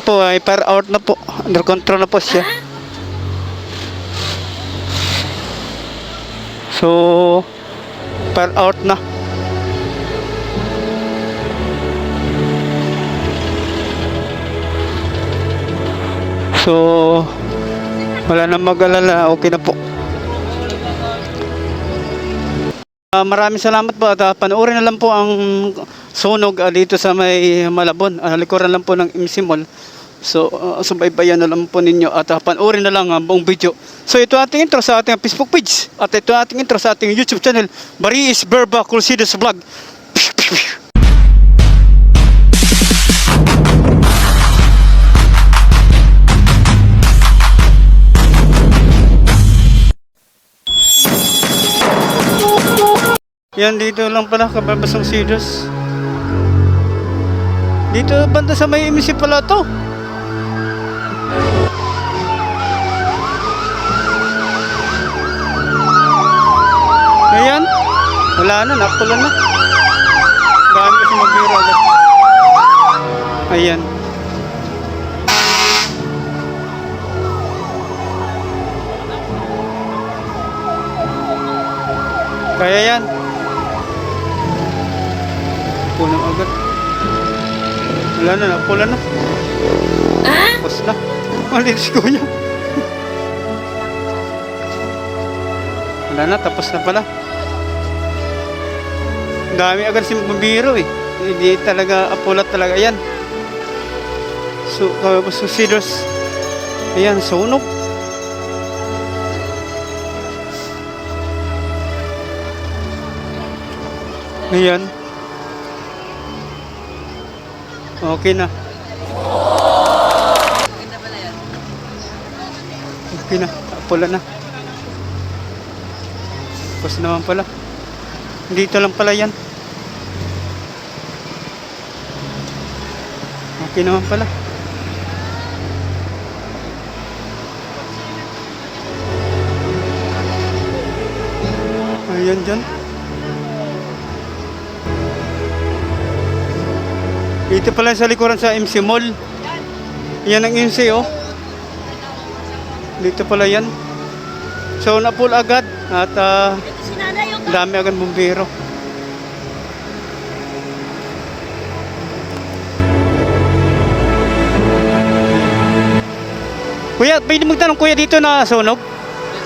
Po ay fire out na po. Under control na po siya. So, fire out na. So, wala na mag-alala. Okay na po. Maraming salamat po at panoorin na lang po ang sunog dito sa may Malabon. Likuran lang po ng MC Mall. So, subaybayan na lang po ninyo at panoorin na lang ang buong video. So, ito ating intro sa ating Facebook page at ito ating intro sa ating YouTube channel, Baris Berba Crusaders Vlog. Yan, dito lang pala, Kababasang Cedars. Dito banda sa may MC pala to. Ayan, wala na, napulan na. Dami kasi magbiro agad. Ayan. Kaya yan. Puno agad. Wala na, napulan na. Tapos na. Malis ko yan. Wala na, tapos na pala. Dami agad si Mabiro eh. Hindi talaga, apulat talaga yan. So, Cedars. Ayan, sunog. Ayan. Okay na. Okay na. Pula na. Tapos naman pala. Dito lang pala yan. Okay naman pala. Ayan dyan. Dito pala sa likuran sa MC Mall. Yan ang MC oh. Dito pala yan. So napul agad at dami agad bumbero. Kuya, pwede magtanong kuya dito na sunog?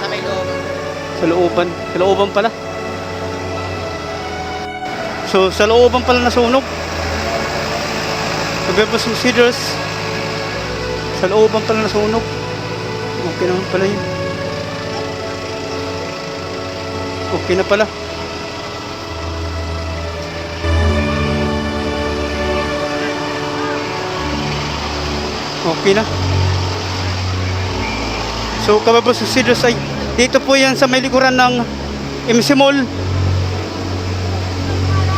Sa may loob. Sa looban. Sa looban pala. So sa looban pala na sunog. Kababasang Cedars. Sa looban pala na sunog. Okay naman pala yun. Okay na pala. Okay na. So Kababasang Cedars ay dito po yan sa may likuran ng MC Mall.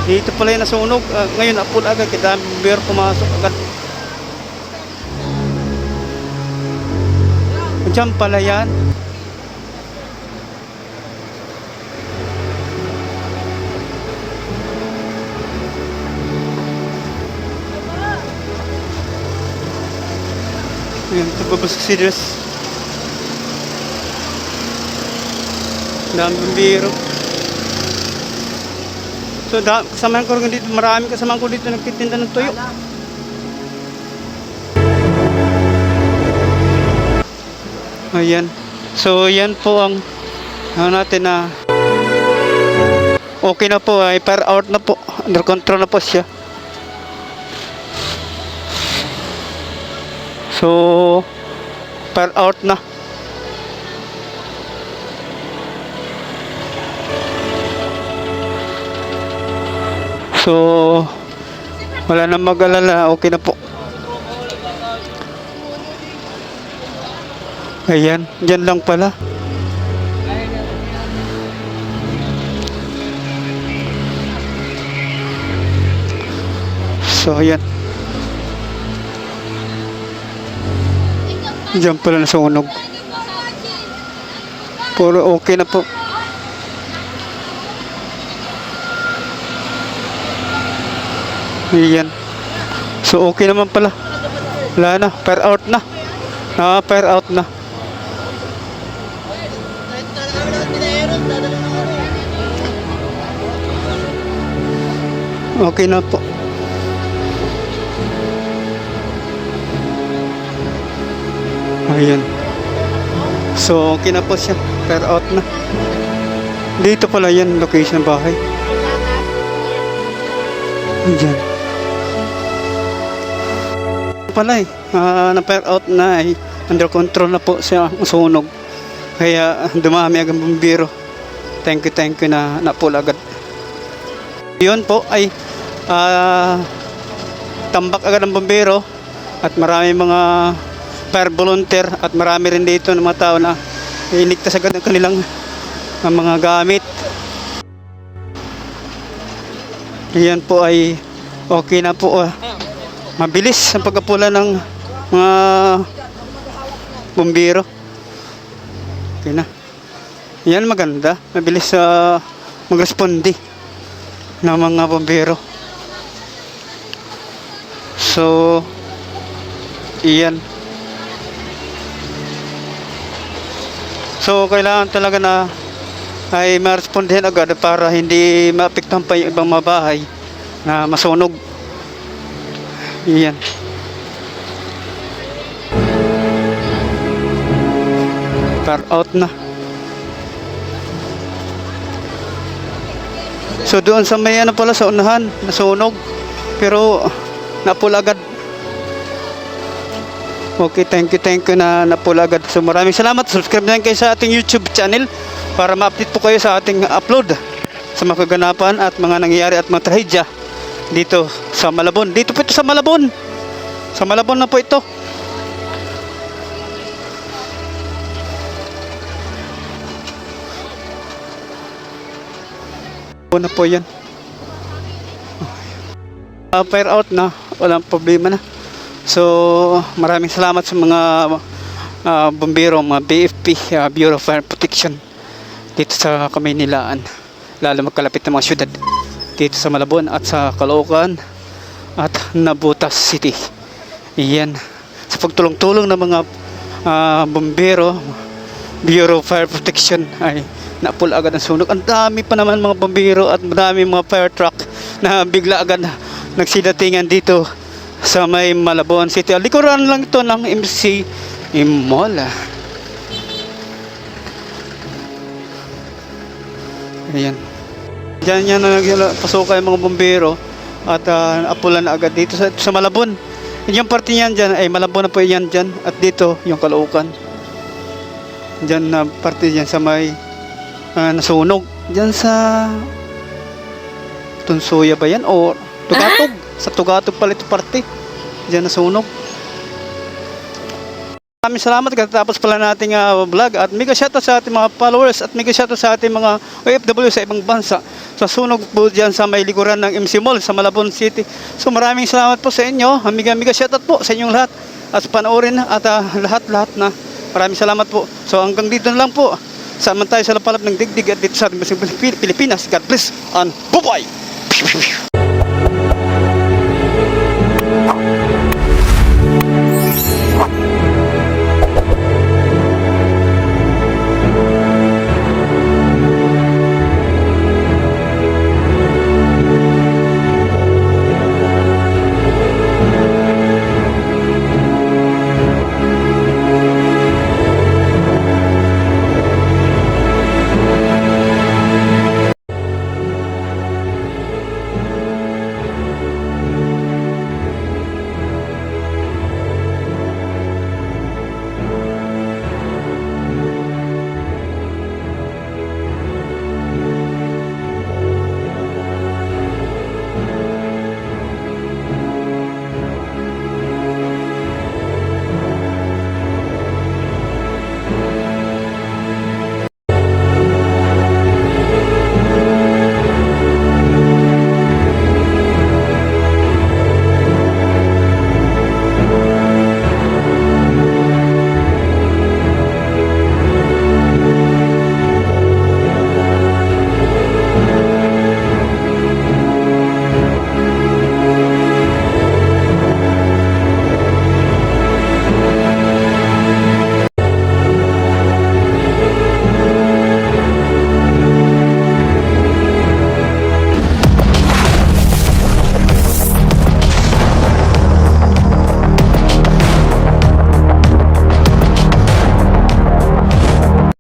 Dito pala yung nasunog. Ngayon apul agad. Kita beer pumasok agad. Diyan pala yan. Ayan, ito Kababasang Cedars. Daming biro. So, kasamahan ko rin dito, marami kasamahan ko dito nagtitinda ng tuyo. Ayan. So, yan po ang natin na okay na po, ay fire out na po. Under control na po siya. So, fire out na. So, wala na mag-alala. Okay na po. Ayan. Dyan lang pala. So, ayan. Dyan pala nasunog. Puro okay na po. Ayan. So okay naman pala. Wala na, per out na. Per out na. Okay na po. Ayan. So, okay na po siya. Per out na. Dito pala yan, location ng bahay. Diyan. Pala na-per out na under control na po siya ang sunog. Kaya dumami agad bumbiro. Thank you na napul agad. Yun po ay tambak agad ng bumbiro at marami mga fire volunteer at marami rin dito ng mga tao na iligtas agad ng kanilang mga gamit. Yan po ay okay na po. Mabilis ang pagkapula ng mga bumbiro. Okay na. Yan maganda. Mabilis magresponde ng mga bumbiro. So, iyan. So, kailangan talaga na ay ma-respondihan agad para hindi maapektuhan pa yung ibang mga bahay na masunog. Iyan. Per out na. So doon sa may pala sa unahan, nasunog. Pero napula agad. Okay, thank you na napula agad. So maraming salamat. Subscribe na kayo sa ating YouTube channel para ma-update po kayo sa ating upload sa mga kaganapan at mga nangyayari at mga trahedya dito sa Malabon. Dito po ito sa Malabon. Sa Malabon na po ito. Na po yan. Fire out na. Walang problema na. So, maraming salamat sa mga bumbero, mga BFP, Bureau of Fire Protection dito sa Kamaynilaan. Lalo magkalapit ng mga syudad dito sa Malabon at sa Caloocan at Nabotas City. Iyan. Sa pagtulong-tulong ng mga bumbero, Bureau of Fire Protection ay napula agad ang sunog. Ang dami pa naman mga bumbero at marami mga fire truck na bigla agad nagsidatingan dito sa may Malabon City. Likuran lang ito ng MC Mall. Ayan. Diyan yan na nagpasukan yung mga bumbero at apulan na agad dito sa Malabon. Yung parte niyan dyan ay Malabon na po yan dyan at dito yung Caloocan. Dyan na parte dyan sa may nasunog. Dyan sa Tunsuya ba yan? O Tugatog? Sa Tugatog pala ito parte. Dyan nasunog. Maraming salamat katapos pala nating vlog at mega shoutout sa ating mga followers at mega shoutout sa ating mga OFW sa ibang bansa sa sunog po dyan sa may likuran ng MC Mall sa Malabon City. So maraming salamat po sa inyo. Mega shoutout po sa inyong lahat at panoorin at lahat na maraming salamat po. So hanggang dito na lang po. Sama tayo sa lapalap ng digdig at dito sa ating Pilipinas. God bless and bye-bye!